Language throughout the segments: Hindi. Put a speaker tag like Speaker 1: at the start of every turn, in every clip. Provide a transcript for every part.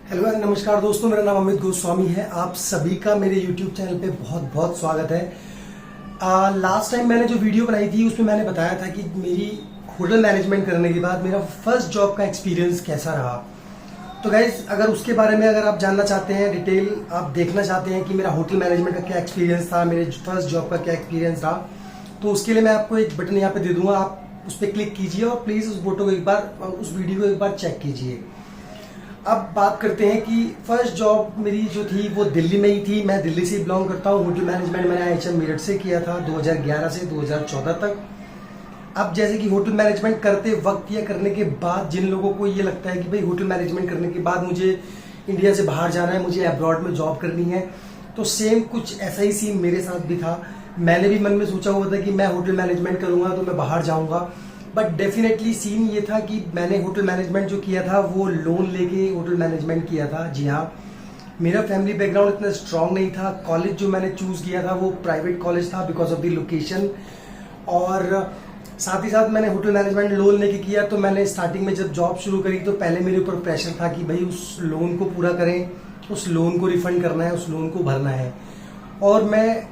Speaker 1: हेलो एंड नमस्कार दोस्तों, मेरा नाम अमित गोस्वामी है। आप सभी का मेरे यूट्यूब चैनल पे बहुत बहुत स्वागत है। लास्ट टाइम मैंने जो वीडियो बनाई थी उसमें मैंने बताया था कि मेरी होटल मैनेजमेंट करने के बाद मेरा फर्स्ट जॉब का एक्सपीरियंस कैसा रहा। तो गाइज, अगर उसके बारे में अगर आप जानना चाहते हैं, डिटेल आप देखना चाहते हैं कि मेरा होटल मैनेजमेंट का क्या एक्सपीरियंस था, मेरे फर्स्ट जॉब का क्या एक्सपीरियंस था, तो उसके लिए मैं आपको एक बटन यहाँ पे दे दूंगा। आप उस पर क्लिक कीजिए और प्लीज़ उस फोटो को एक बार, उस वीडियो को एक बार चेक कीजिए। अब बात करते हैं कि फर्स्ट जॉब मेरी जो थी वो दिल्ली में ही थी। मैं दिल्ली से बिलोंग करता हूँ। होटल मैनेजमेंट मैंने IHM मेरठ से किया था 2011 से 2014 तक। अब जैसे कि होटल मैनेजमेंट करते वक्त या करने के बाद जिन लोगों को ये लगता है कि भाई होटल मैनेजमेंट करने के बाद मुझे इंडिया से बाहर जाना है, मुझे अब्रॉड में जॉब करनी है, तो सेम कुछ ऐसा ही सीन मेरे साथ भी था। मैंने भी मन में सोचा हुआ था कि मैं होटल मैनेजमेंट करूंगा तो मैं बाहर जाऊंगा, बट डेफिनेटली सीन ये था कि मैंने होटल मैनेजमेंट जो किया था वो लोन लेके होटल मैनेजमेंट किया था। जी हाँ, मेरा फैमिली बैकग्राउंड इतना स्ट्रांग नहीं था। कॉलेज जो मैंने चूज किया था वो प्राइवेट कॉलेज था बिकॉज ऑफ द लोकेशन, और साथ ही साथ मैंने होटल मैनेजमेंट लोन लेके किया। तो मैंने स्टार्टिंग में जब जॉब शुरू करी तो पहले मेरे ऊपर प्रेशर था कि भाई उस लोन को पूरा करें, उस लोन को रिफंड करना है, उस लोन को भरना है। और मैं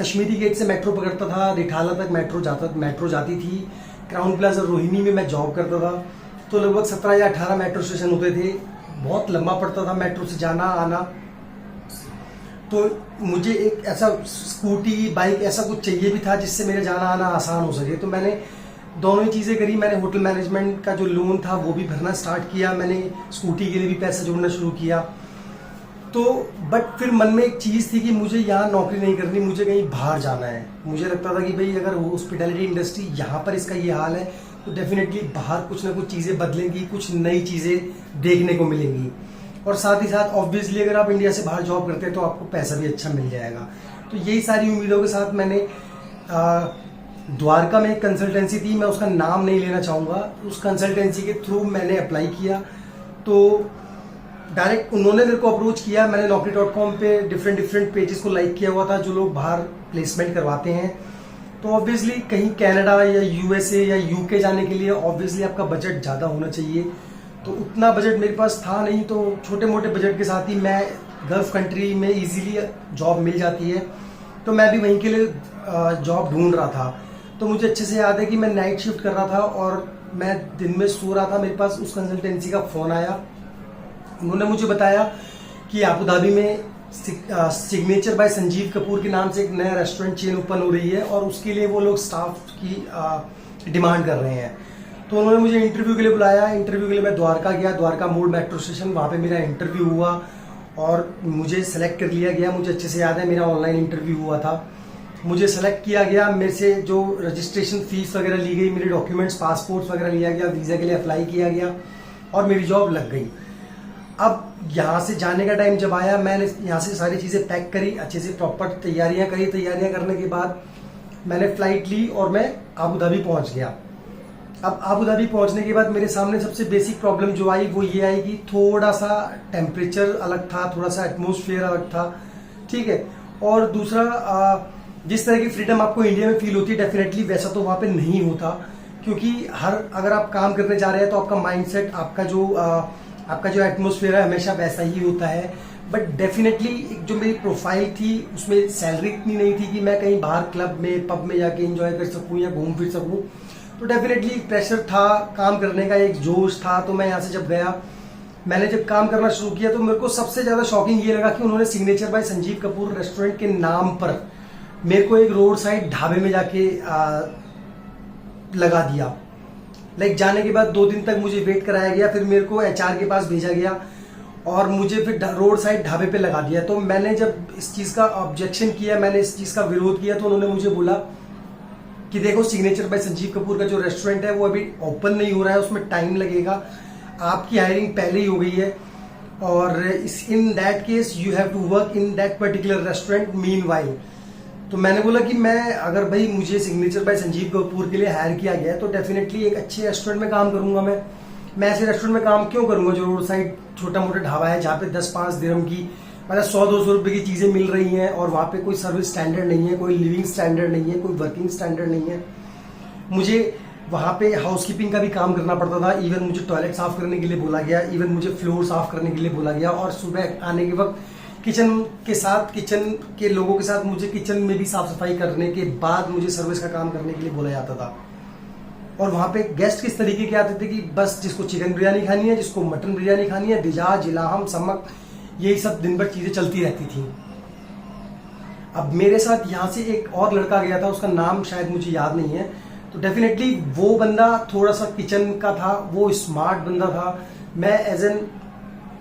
Speaker 1: कश्मीरी गेट से मेट्रो पकड़ता था, रिठाला तक मेट्रो जाती थी। क्राउन प्लाजा रोहिणी में मैं जॉब करता था, तो लगभग 17 या 18 मेट्रो स्टेशन होते थे। बहुत लंबा पड़ता था मेट्रो से जाना आना। तो मुझे एक ऐसा स्कूटी बाइक ऐसा कुछ चाहिए भी था जिससे मेरे जाना आना आसान हो सके। तो मैंने दोनों ही चीज़ें करी। मैंने होटल मैनेजमेंट का जो लोन था वो भी भरना स्टार्ट किया, मैंने स्कूटी के लिए भी पैसा जोड़ना शुरू किया। तो बट फिर मन में एक चीज़ थी कि मुझे यहाँ नौकरी नहीं करनी, मुझे कहीं बाहर जाना है। मुझे लगता था कि भाई अगर हॉस्पिटैलिटी इंडस्ट्री यहाँ पर इसका ये हाल है तो डेफिनेटली बाहर कुछ ना कुछ चीज़ें बदलेंगी, कुछ नई चीज़ें देखने को मिलेंगी। और साथ ही साथ ऑब्वियसली अगर आप इंडिया से बाहर जॉब करते हैं तो आपको पैसा भी अच्छा मिल जाएगा। तो यही सारी उम्मीदों के साथ मैंने द्वारका में एक कंसल्टेंसी थी, मैं उसका नाम नहीं लेना चाहूँगा, उस कंसल्टेंसी के थ्रू मैंने अप्लाई किया। तो डायरेक्ट उन्होंने मेरे को अप्रोच किया। मैंने naukri.com पे डिफरेंट पेजेस को लाइक किया हुआ था जो लोग बाहर प्लेसमेंट करवाते हैं। तो ऑब्वियसली कहीं कनाडा या USA या UK जाने के लिए ऑब्वियसली आपका बजट ज़्यादा होना चाहिए। तो उतना बजट मेरे पास था नहीं, तो छोटे मोटे बजट के साथ ही मैं गल्फ कंट्री में इजीली जॉब मिल जाती है। तो मैं भी वहीं के लिए जॉब ढूंढ रहा था। तो मुझे अच्छे से याद है कि मैं नाइट शिफ्ट कर रहा था और मैं दिन में सो रहा था। मेरे पास उस कंसल्टेंसी का फ़ोन आया। उन्होंने मुझे बताया कि अबू धाबी में सिग्नेचर बाय संजीव कपूर के नाम से एक नया रेस्टोरेंट चेन ओपन हो रही है और उसके लिए वो लोग स्टाफ की डिमांड कर रहे हैं। तो उन्होंने मुझे इंटरव्यू के लिए बुलाया। इंटरव्यू के लिए मैं द्वारका गया, द्वारका मोड़ मेट्रो स्टेशन, वहाँ पे मेरा इंटरव्यू हुआ और मुझे सेलेक्ट कर लिया गया। मुझे अच्छे से याद है, मेरा ऑनलाइन इंटरव्यू हुआ था, मुझे सेलेक्ट किया गया। मेरे से जो रजिस्ट्रेशन फीस वगैरह ली गई, मेरे डॉक्यूमेंट्स पासपोर्ट्स वगैरह लिया गया, वीज़ा के लिए अप्लाई किया गया और मेरी जॉब लग गई। अब यहाँ से जाने का टाइम जब आया, मैंने यहाँ से सारी चीज़ें पैक करी, अच्छे से प्रॉपर तैयारियाँ करी। तैयारियाँ करने के बाद मैंने फ़्लाइट ली और मैं अबू धाबी पहुँच गया। अब अबू धाबी पहुँचने के बाद मेरे सामने सबसे बेसिक प्रॉब्लम जो आई वो ये आई कि थोड़ा सा टेम्परेचर अलग था, थोड़ा सा एटमोसफियर अलग था, ठीक है। और दूसरा, जिस तरह की फ्रीडम आपको इंडिया में फील होती है डेफिनेटली वैसा तो वहाँ पे नहीं होता, क्योंकि अगर आप काम करने जा रहे हैं तो आपका माइंडसेट, आपका जो एटमोसफियर है हमेशा वैसा ही होता है। बट डेफिनेटली जो मेरी प्रोफाइल थी उसमें सैलरी इतनी नहीं थी कि मैं कहीं बाहर क्लब में, पब में जाके एंजॉय कर सकूं या घूम फिर सकूं। तो डेफिनेटली प्रेशर था, काम करने का एक जोश था। तो मैं यहाँ से जब गया, मैंने जब काम करना शुरू किया तो मेरे को सबसे ज़्यादा शॉकिंग ये लगा कि उन्होंने signature bye Sanjeev Kapoor restaurant के नाम पर मेरे को एक रोड साइड ढाबे में जाके लगा दिया। जाने के बाद 2 दिन तक मुझे वेट कराया गया, फिर मेरे को HR के पास भेजा गया और मुझे फिर रोड साइड ढाबे पे लगा दिया। तो मैंने जब इस चीज़ का ऑब्जेक्शन किया, मैंने इस चीज़ का विरोध किया, तो उन्होंने मुझे बोला कि देखो सिग्नेचर बाय संजीव कपूर का जो रेस्टोरेंट है वो अभी ओपन नहीं हो रहा है, उसमें टाइम लगेगा, आपकी हायरिंग पहले ही हो गई है और in that case you have to work in that particular restaurant meanwhile. तो मैंने बोला कि मैं अगर भाई मुझे सिग्नेचर बाय संजीव कपूर के लिए हायर किया गया है तो डेफिनेटली एक अच्छे रेस्टोरेंट में काम करूंगा। मैं ऐसे रेस्टोरेंट में काम क्यों करूंगा जो रोड साइड छोटा मोटा ढाबा है जहाँ पे 10-5 दिरहम की, मतलब 100-200 रुपए की चीजें मिल रही हैं और वहाँ पे कोई सर्विस स्टैंडर्ड नहीं है, कोई लिविंग स्टैंडर्ड नहीं है, कोई वर्किंग स्टैंडर्ड नहीं है। मुझे वहाँ पे हाउसकीपिंग का भी काम करना पड़ता था। इवन मुझे टॉयलेट साफ करने के लिए बोला गया, इवन मुझे फ्लोर साफ करने के लिए बोला गया, और सुबह आने के वक्त किचन के लोगों के साथ मुझे किचन में भी साफ सफाई करने के बाद मुझे सर्विस का काम करने के लिए बोला जाता था। और वहाँ पे गेस्ट किस तरीके के आते थे कि बस जिसको चिकन बिरयानी खानी है, जिसको मटन बिरयानी खानी है, दिजा जिलाहम समक, यही सब दिन भर चीजें चलती रहती थी। अब मेरे साथ यहाँ से एक और लड़का गया था, उसका नाम शायद मुझे याद नहीं है। तो डेफिनेटली वो बंदा थोड़ा सा किचन का था, वो स्मार्ट बंदा था। मैं एज एन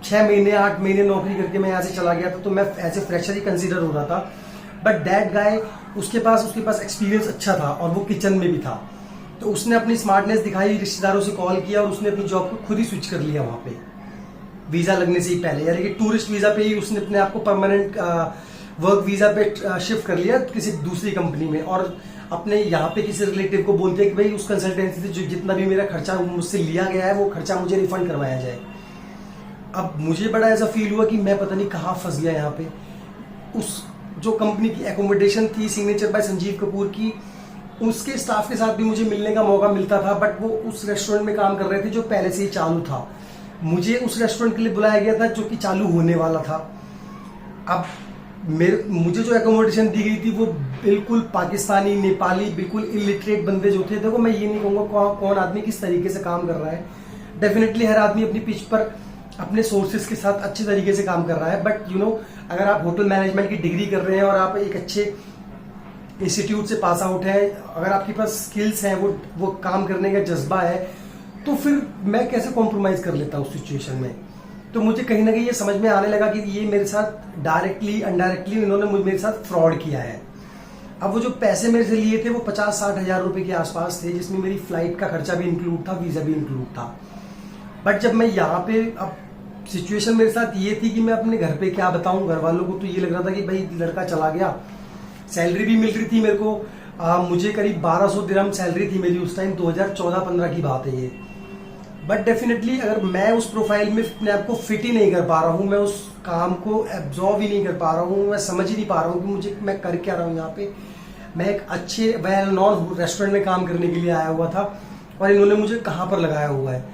Speaker 1: 6 महीने 8 महीने नौकरी करके मैं यहाँ से चला गया था, तो मैं एज ए फ्रेशर ही कंसीडर हो रहा था। बट दैट गाय, उसके पास एक्सपीरियंस अच्छा था और वो किचन में भी था। तो उसने अपनी स्मार्टनेस दिखाई, रिश्तेदारों से कॉल किया और उसने अपनी जॉब को खुद ही स्विच कर लिया वहां पे, वीजा लगने से ही पहले। यानी कि टूरिस्ट वीजा पे ही उसने अपने आप को परमानेंट वर्क वीजा पे शिफ्ट कर लिया किसी दूसरी कंपनी में, और अपने यहाँ पे किसी रिलेटिव को बोलते हैं कि भाई उस कंसल्टेंसी से जो जितना भी मेरा खर्चा मुझसे लिया गया है वो खर्चा मुझे रिफंड करवाया जाए। अब मुझे बड़ा ऐसा फील हुआ कि मैं पता नहीं कहाँ फंस गया यहाँ पे। उस जो कंपनी की एकोमोडेशन थी सिग्नेचर बाय संजीव कपूर की, उसके स्टाफ के साथ भी मुझे मिलने का मौका मिलता था, बट वो उस रेस्टोरेंट में काम कर रहे थे जो पहले से ही चालू था। मुझे उस रेस्टोरेंट के लिए बुलाया गया था जो कि चालू होने वाला था। अब मुझे जो एकोमोडेशन दी गई थी वो बिल्कुल पाकिस्तानी, नेपाली, बिल्कुल इलिटरेट बंदे जो थे। देखो, मैं ये नहीं कहूँगा कौन आदमी किस तरीके से काम कर रहा है। डेफिनेटली हर आदमी अपनी पिच पर अपने सोर्सेज के साथ अच्छे तरीके से काम कर रहा है। बट अगर आप होटल मैनेजमेंट की डिग्री कर रहे हैं और आप एक अच्छे इंस्टीट्यूट से पास आउट है, अगर आपके पास स्किल्स हैं, वो काम करने का जज्बा है, तो फिर मैं कैसे कॉम्प्रोमाइज कर लेता उस सिचुएशन में। तो मुझे कहीं ना कहीं ये समझ में आने लगा कि ये मेरे साथ डायरेक्टली अनडायरेक्टली इन्होंने मेरे साथ फ्रॉड किया है। अब वो जो पैसे मेरे से लिए थे वो 50-60 हजार रुपए के आसपास थे, जिसमें मेरी फ्लाइट का खर्चा भी इंक्लूड था, वीजा भी इंक्लूड था। बट जब मैं यहाँ पे, अब सिचुएशन मेरे साथ ये थी कि मैं अपने घर पे क्या बताऊं घर वालों को। तो ये लग रहा था कि भाई लड़का चला गया, सैलरी भी मिल रही थी मेरे को। मुझे करीब 1200 दिरहम सैलरी थी मेरी उस टाइम, 2014-15 की बात है ये। बट डेफिनेटली अगर मैं उस प्रोफाइल में अपने आप को फिट ही नहीं कर पा रहा हूँ, मैं उस काम को एब्जॉर्व ही नहीं कर पा रहा हूँ, मैं समझ ही नहीं पा रहा हूँ कि मैं कर क्या रहा हूँ यहाँ पे। मैं एक अच्छे वेल नॉन रेस्टोरेंट में काम करने के लिए आया हुआ था और इन्होंने मुझे कहाँ पर लगाया हुआ है।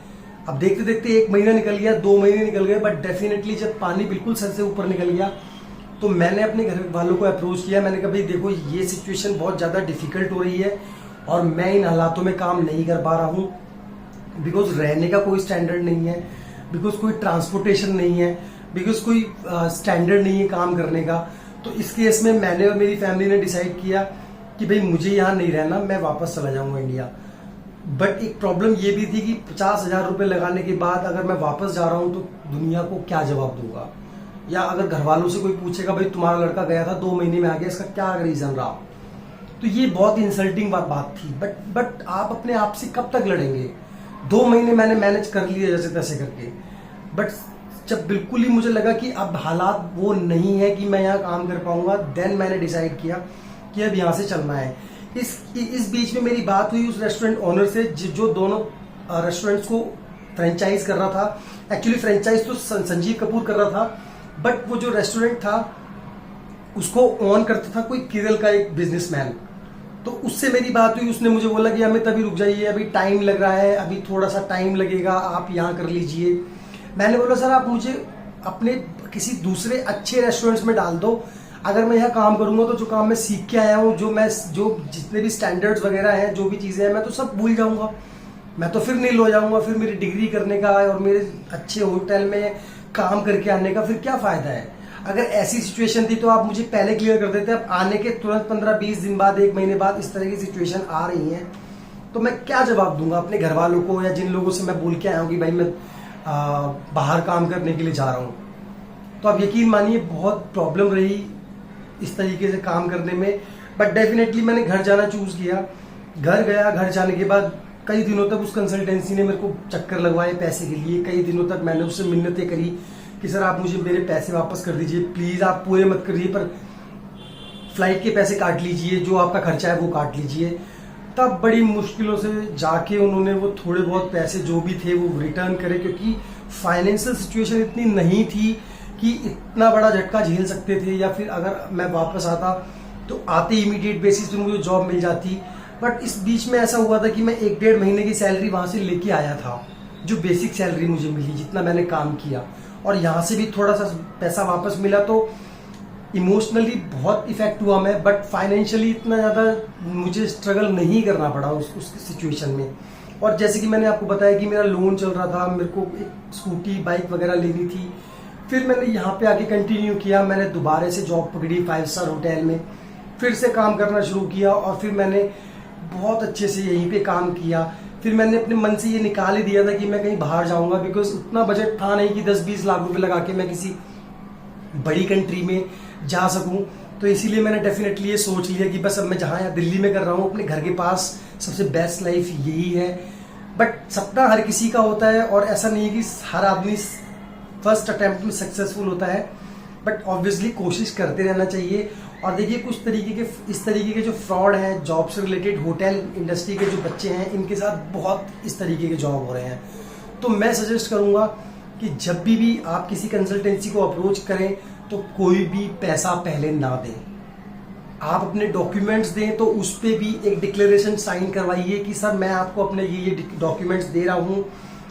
Speaker 1: अब देखते देखते 1 महीना निकल गया, 2 महीने निकल गए, बट डेफिनेटली जब पानी बिल्कुल सर से ऊपर निकल गया तो मैंने अपने घर वालों को अप्रोच किया। मैंने कहा भाई देखो, ये सिचुएशन बहुत ज़्यादा डिफिकल्ट हो रही है और मैं इन हालातों में काम नहीं कर पा रहा हूँ। बिकॉज रहने का कोई स्टैंडर्ड नहीं है, बिकॉज कोई ट्रांसपोर्टेशन नहीं है, बिकॉज कोई स्टैंडर्ड नहीं है काम करने का। तो इस केस में मैंने और मेरी फैमिली ने डिसाइड किया कि भाई मुझे यहाँ नहीं रहना, मैं वापस चला जाऊँगा इंडिया। बट एक प्रॉब्लम ये भी थी कि 50,000 रुपये लगाने के बाद अगर मैं वापस जा रहा हूँ तो दुनिया को क्या जवाब दूंगा, या अगर घर वालों से कोई पूछेगा भाई तुम्हारा लड़का गया था 2 महीने में आ गया, इसका क्या रीजन रहा। तो ये बहुत इंसल्टिंग बात थी। बट आप अपने आप से कब तक लड़ेंगे। 2 महीने मैंने मैनेज कर लिए जैसे तैसे करके। बट जब बिल्कुल ही मुझे लगा कि अब हालात वो नहीं है कि मैं यहाँ काम कर पाऊंगा, देन मैंने डिसाइड किया कि अब यहाँ से चलना है। इस बीच में मेरी बात हुई उस रेस्टोरेंट ऑनर से जो दोनों रेस्टोरेंट्स को फ्रेंचाइज कर रहा था। एक्चुअली फ्रेंचाइज तो संजीव कपूर कर रहा था, बट वो जो रेस्टोरेंट था उसको ऑन करता था कोई केरल का एक बिजनेसमैन। तो उससे मेरी बात हुई, उसने मुझे बोला कि हमें तभी रुक जाइए, अभी टाइम लग रहा है, अभी थोड़ा सा टाइम लगेगा, आप यहाँ कर लीजिए। मैंने बोला सर आप मुझे अपने किसी दूसरे अच्छे रेस्टोरेंट्स में डाल दो, अगर मैं यहाँ काम करूंगा तो जो काम मैं सीख के आया हूँ, जो जितने भी स्टैंडर्ड्स वगैरह हैं, जो भी चीजें हैं, मैं तो सब भूल जाऊंगा। मैं तो फिर नील हो जाऊंगा, फिर मेरी डिग्री करने का और मेरे अच्छे होटल में काम करके आने का फिर क्या फायदा है। अगर ऐसी सिचुएशन थी तो आप मुझे पहले क्लियर कर देते। अब आने के तुरंत 15-20 दिन बाद, 1 महीने बाद इस तरह की सिचुएशन आ रही है तो मैं क्या जवाब दूंगा अपने घर वालों को, या जिन लोगों से मैं बोल के आया हूँ कि भाई मैं बाहर काम करने के लिए जा रहा हूँ। तो आप यकीन मानिए बहुत प्रॉब्लम रही इस तरीके से काम करने में। बट डेफिनेटली मैंने घर जाना चूज किया। घर गया, घर जाने के बाद कई दिनों तक उस कंसल्टेंसी ने मेरे को चक्कर लगवाए पैसे के लिए। कई दिनों तक मैंने उससे मिन्नतें करी कि सर आप मुझे मेरे पैसे वापस कर दीजिए प्लीज, आप पूरे मत करिए, पर फ्लाइट के पैसे काट लीजिए, जो आपका खर्चा है वो काट लीजिए। तब बड़ी मुश्किलों से जाके उन्होंने वो थोड़े बहुत पैसे जो भी थे वो रिटर्न करे, क्योंकि फाइनेंशियल सिचुएशन इतनी नहीं थी कि इतना बड़ा झटका झेल सकते थे, या फिर अगर मैं वापस आता तो आते इमीडिएट बेसिस पे मुझे जॉब मिल जाती। बट इस बीच में ऐसा हुआ था कि मैं 1-1.5 महीने की सैलरी वहां से लेके आया था, जो बेसिक सैलरी मुझे मिली जितना मैंने काम किया, और यहाँ से भी थोड़ा सा पैसा वापस मिला। तो इमोशनली बहुत इफेक्ट हुआ मैं, बट फाइनेंशियली इतना ज़्यादा मुझे स्ट्रगल नहीं करना पड़ा उस सिचुएशन में। और जैसे कि मैंने आपको बताया कि मेरा लोन चल रहा था, मेरे को एक स्कूटी बाइक वगैरह लेनी थी। फिर मैंने यहाँ पे आके कंटिन्यू किया, मैंने दोबारा से जॉब पकड़ी 5 स्टार होटल में, फिर से काम करना शुरू किया, और फिर मैंने बहुत अच्छे से यहीं पे काम किया। फिर मैंने अपने मन से ये निकाल ही दिया था कि मैं कहीं बाहर जाऊंगा, बिकॉज उतना बजट था नहीं कि 10-20 लाख रुपए लगा के मैं किसी बड़ी कंट्री में जा सकूं। तो इसीलिए मैंने डेफिनेटली ये सोच लिया कि बस अब मैं जहाँ यहाँ दिल्ली में कर रहा हूँ, अपने घर के पास सबसे बेस्ट लाइफ यही है। बट सपना हर किसी का होता है, और ऐसा नहीं है कि हर आदमी फर्स्ट अटेम्प्ट में सक्सेसफुल होता है, बट ऑब्वियसली कोशिश करते रहना चाहिए। और देखिए कुछ इस तरीके के जो फ्रॉड हैं, जॉब से रिलेटेड, होटल इंडस्ट्री के जो बच्चे हैं, इनके साथ बहुत इस तरीके के जॉब हो रहे हैं। तो मैं सजेस्ट करूंगा कि जब भी आप किसी कंसल्टेंसी को अप्रोच करें तो कोई भी पैसा पहले ना दें। आप अपने डॉक्यूमेंट्स दें तो उस पर भी एक डिक्लेरेशन साइन करवाइए कि सर मैं आपको अपने ये डॉक्यूमेंट्स दे रहा हूँ,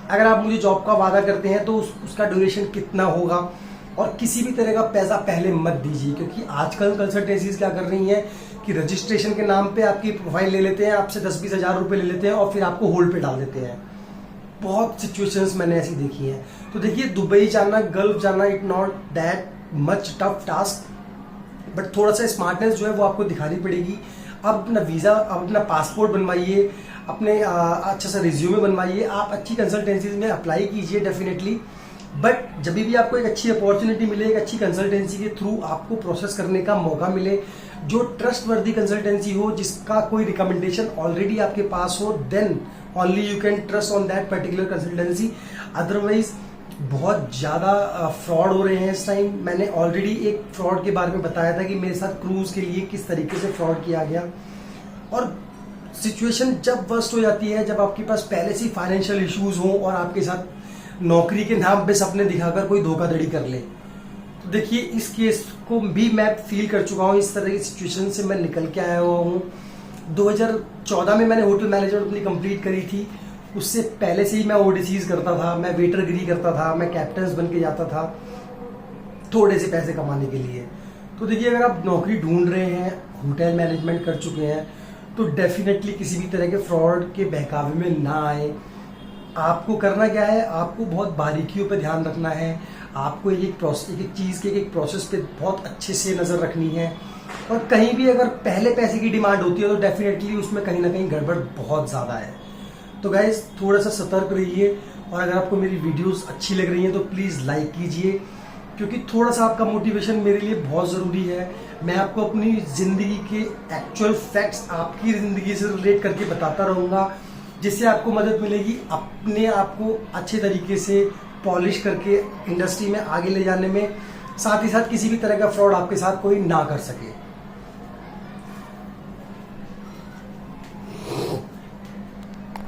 Speaker 1: अगर आप मुझे जॉब का वादा करते हैं तो उसका ड्यूरेशन कितना होगा। और किसी भी तरह का पैसा पहले मत दीजिए, क्योंकि आजकल कंसल्टेंसीज क्या कर रही हैं कि रजिस्ट्रेशन के नाम पे आपकी प्रोफाइल ले लेते हैं, आपसे 10-20 हज़ार रुपये ले लेते हैं और फिर आपको होल्ड पे डाल देते हैं। बहुत सिचुएशंस मैंने ऐसी देखी हैं। तो देखिए दुबई जाना, गल्फ जाना, it not that much tough task, but थोड़ा सा स्मार्टनेस जो है वो आपको दिखानी पड़ेगी। अब अपना वीज़ा, अब अपना पासपोर्ट बनवाइए, अपने अच्छा सा रिज्यूमे बनवाइए, आप अच्छी कंसल्टेंसीज में अप्लाई कीजिए डेफिनेटली। बट जब भी आपको एक अच्छी अपॉर्चुनिटी मिले, एक अच्छी कंसल्टेंसी के थ्रू आपको प्रोसेस करने का मौका मिले, जो ट्रस्ट वर्दी कंसल्टेंसी हो, जिसका कोई रिकमेंडेशन ऑलरेडी आपके पास हो, then only you can trust on that particular consultancy. Otherwise बहुत ज़्यादा फ्रॉड हो रहे हैं इस टाइम। मैंने ऑलरेडी एक फ्रॉड के बारे में बताया था कि मेरे साथ क्रूज़ के लिए किस तरीके से फ्रॉड किया गया। और सिचुएशन जब वर्स्ट हो जाती है, जब आपके पास पहले से फाइनेंशियल इश्यूज हों और आपके साथ नौकरी के नाम पे सपने दिखाकर कोई धोखाधड़ी कर ले। तो देखिए इस केस को भी मैं फील कर चुका हूँ, इस तरह की सिचुएशन से मैं निकल के आया हुआ हूँ। 2014 में मैंने होटल मैनेजमेंट अपनी कंप्लीट करी थी। उससे पहले से ही मैं ओडिसीज करता था, मैं वेटरगिरी करता था, मैं कैप्टन्स बन के जाता था थोड़े से पैसे कमाने के लिए। तो देखिए अगर आप नौकरी ढूंढ रहे हैं, होटल मैनेजमेंट कर चुके हैं, तो डेफिनेटली किसी भी तरह के फ्रॉड के बहकावे में ना आए। आपको करना क्या है, आपको बहुत बारीकियों पे ध्यान रखना है, आपको एक चीज़ के एक प्रोसेस पे बहुत अच्छे से नज़र रखनी है। और कहीं भी अगर पहले पैसे की डिमांड होती है तो डेफिनेटली उसमें कहीं ना कहीं गड़बड़ बहुत ज़्यादा है। तो गाइज थोड़ा सा सतर्क रहिए, और अगर आपको मेरी वीडियोस अच्छी लग रही हैं तो प्लीज़ लाइक कीजिए, क्योंकि थोड़ा सा आपका मोटिवेशन मेरे लिए बहुत ज़रूरी है। मैं आपको अपनी ज़िंदगी के एक्चुअल फैक्ट्स आपकी ज़िंदगी से रिलेट करके बताता रहूँगा, जिससे आपको मदद मिलेगी अपने आप को अच्छे तरीके से पॉलिश करके इंडस्ट्री में आगे ले जाने में, साथ ही साथ किसी भी तरह का फ्रॉड आपके साथ कोई ना कर सके।